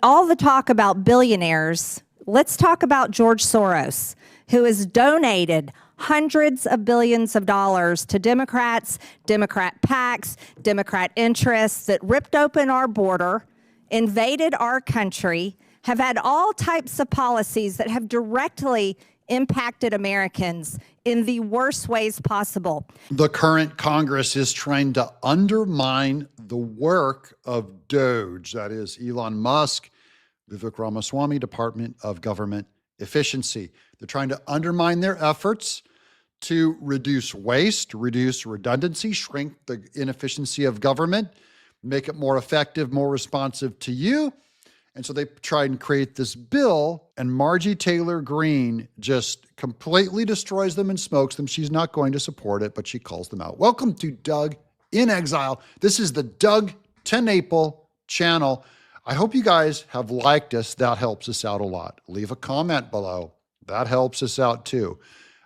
All the talk about billionaires, let's talk about George Soros, who has donated hundreds of billions of dollars to Democrats, Democrat PACs, Democrat interests that ripped open our border, invaded our country, have had all types of policies that have directly impacted Americans in the worst ways possible. The current Congress is trying to undermine the work of DOGE, that is Elon Musk, Vivek Ramaswamy, Department of Government Efficiency. They're trying to undermine their efforts to reduce waste, reduce redundancy, shrink the inefficiency of government, make it more effective, more responsive to you. And so they try and create this bill, and Margie Taylor Greene just completely destroys them and smokes them. She's not going to support it, but she calls them out. Welcome to Doug in Exile. This is the Doug TenNaples channel. I hope you guys have liked us. That helps us out a lot. Leave a comment below. That helps us out too.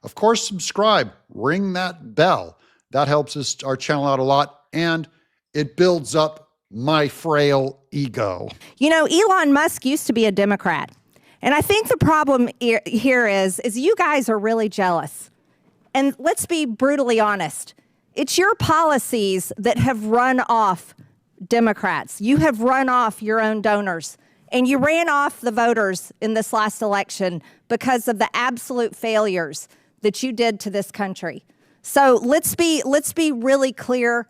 Of course, subscribe, ring that bell. That helps us, our channel, out a lot, and it builds up my frail ego. You know, Elon Musk used to be a Democrat. And I think the problem here is you guys are really jealous. And let's be brutally honest. It's your policies that have run off Democrats. You have run off your own donors. And you ran off the voters in this last election because of the absolute failures that you did to this country. So let's be really clear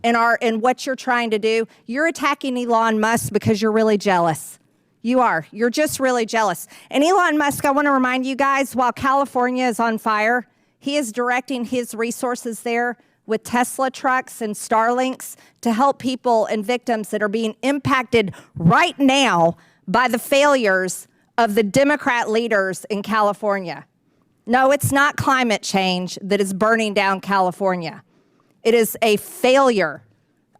in what you're trying to do. You're attacking Elon Musk because you're really jealous. You are. You're just really jealous. And Elon Musk, I want to remind you guys, while California is on fire, he is directing his resources there with Tesla trucks and Starlinks to help people and victims that are being impacted right now by the failures of the Democrat leaders in California. No, it's not climate change that is burning down California. It is a failure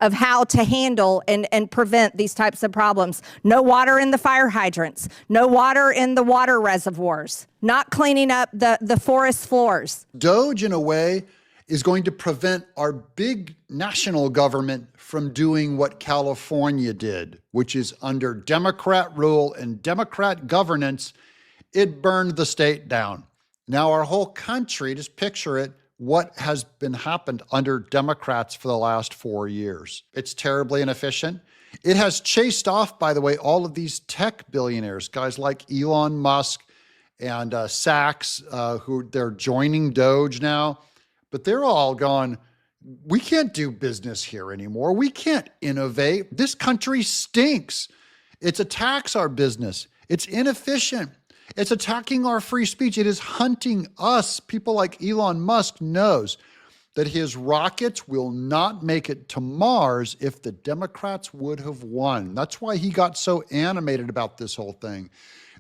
of how to handle and prevent these types of problems. No water in the fire hydrants, no water in the water reservoirs, not cleaning up the forest floors. DOGE, in a way, is going to prevent our big national government from doing what California did, which is under Democrat rule and Democrat governance, it burned the state down. Now our whole country, just picture it, what has been happened under Democrats for the last 4 years. It's terribly inefficient. It has chased off, by the way, all of these tech billionaires, guys like Elon Musk and Sachs, who they're joining DOGE now, but they're all gone, we can't do business here anymore. We can't innovate. This country stinks. It attacks our business. It's inefficient. It's attacking our free speech. It is hunting us. People like Elon Musk knows that his rockets will not make it to Mars if the Democrats would have won. That's why he got so animated about this whole thing.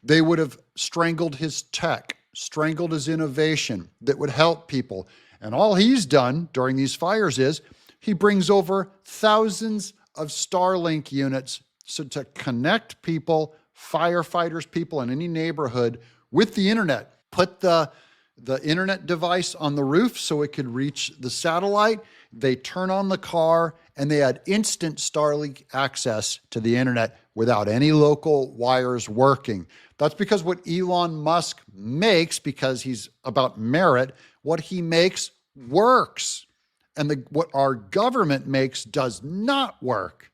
They would have strangled his tech, strangled his innovation that would help people. And all he's done during these fires is he brings over thousands of Starlink units so to connect people, firefighters, people in any neighborhood with the internet. Put the internet device on the roof so it could reach the satellite. They turn on the car and they had instant Starlink access to the internet without any local wires working. That's because what Elon Musk makes, because he's about merit, what he makes works. And what our government makes does not work.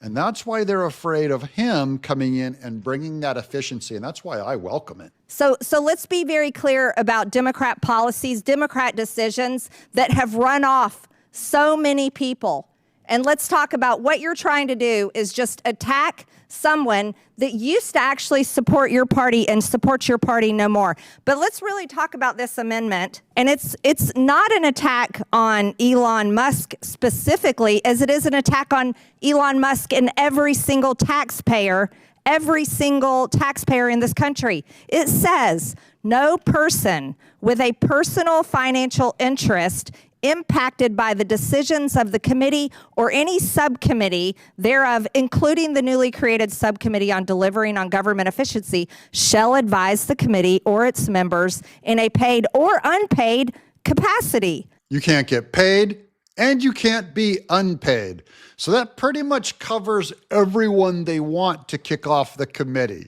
And that's why they're afraid of him coming in and bringing that efficiency. And that's why I welcome it. So let's be very clear about Democrat policies, Democrat decisions that have run off so many people. And let's talk about what you're trying to do is just attack someone that used to actually support your party and supports your party no more. But let's really talk about this amendment. And it's not an attack on Elon Musk specifically, as it is an attack on Elon Musk and every single taxpayer in this country. It says, no person with a personal financial interest impacted by the decisions of the committee or any subcommittee thereof, including the newly created subcommittee on delivering on government efficiency, shall advise the committee or its members in a paid or unpaid capacity. You can't get paid, and you can't be unpaid. So that pretty much covers everyone they want to kick off the committee.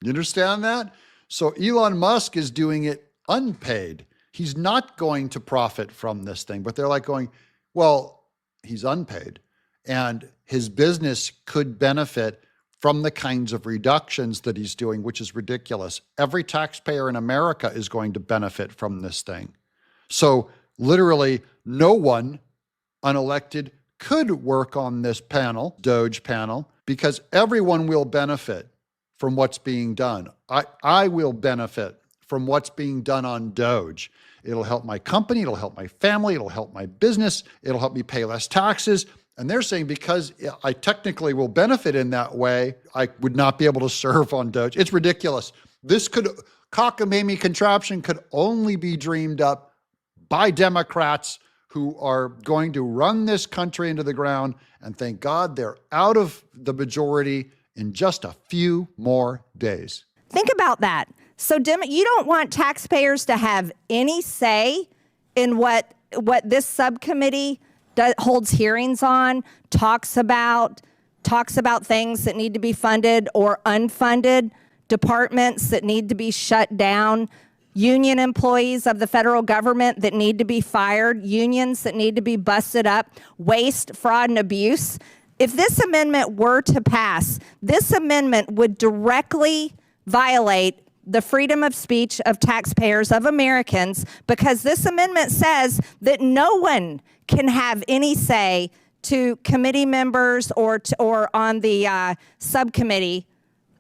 You understand that? So Elon Musk is doing it unpaid. He's not going to profit from this thing, but they're like going, well, he's unpaid and his business could benefit from the kinds of reductions that he's doing, which is ridiculous. Every taxpayer in America is going to benefit from this thing. So literally no one unelected could work on this panel, Doge panel, because everyone will benefit from what's being done. I will benefit from what's being done on Doge. It'll help my company, it'll help my family, it'll help my business, it'll help me pay less taxes. And they're saying because I technically will benefit in that way, I would not be able to serve on Doge. It's ridiculous. This cockamamie contraption could only be dreamed up by Democrats who are going to run this country into the ground. And thank God they're out of the majority in just a few more days. Think about that. So you don't want taxpayers to have any say in what this subcommittee holds hearings on, talks about things that need to be funded or unfunded, departments that need to be shut down, union employees of the federal government that need to be fired, unions that need to be busted up, waste, fraud, and abuse. If this amendment were to pass, this amendment would directly violate the freedom of speech of taxpayers, of Americans, because this amendment says that no one can have any say to committee members or on the subcommittee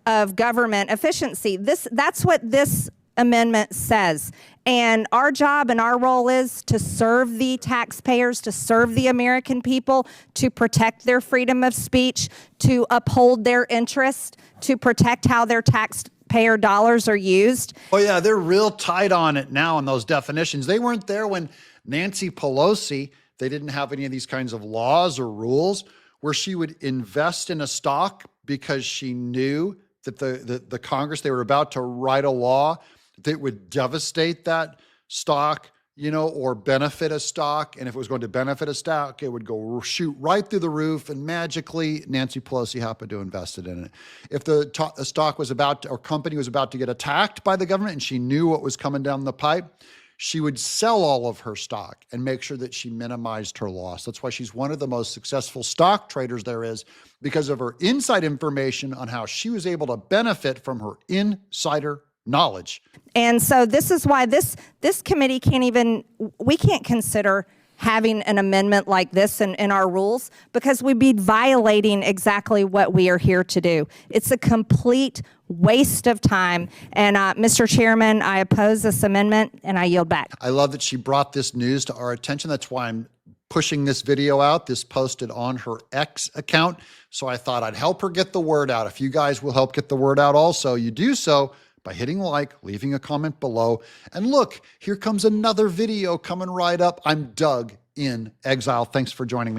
of government efficiency. That's what this amendment says. And our job and our role is to serve the taxpayers, to serve the American people, to protect their freedom of speech, to uphold their interest, to protect how their taxpayer dollars are used. Oh yeah, they're real tight on it now on those definitions. They weren't there when Nancy Pelosi, they didn't have any of these kinds of laws or rules where she would invest in a stock because she knew that the Congress, they were about to write a law that would devastate that stock, or benefit a stock. And if it was going to benefit a stock, it would go shoot right through the roof. And magically, Nancy Pelosi happened to invest it in it. If the stock was or company was about to get attacked by the government and she knew what was coming down the pipe, she would sell all of her stock and make sure that she minimized her loss. That's why she's one of the most successful stock traders there is, because of her inside information on how she was able to benefit from her insider knowledge. And so this is why this committee we can't consider having an amendment like this in our rules, because we'd be violating exactly what we are here to do. It's a complete waste of time. And Mr. Chairman, I oppose this amendment and I yield back. I love that she brought this news to our attention. That's why I'm pushing this video out, this posted on her X account. So I thought I'd help her get the word out. If you guys will help get the word out also, you do so by hitting like, leaving a comment below. And look, here comes another video coming right up. I'm Doug in Exile. Thanks for joining me.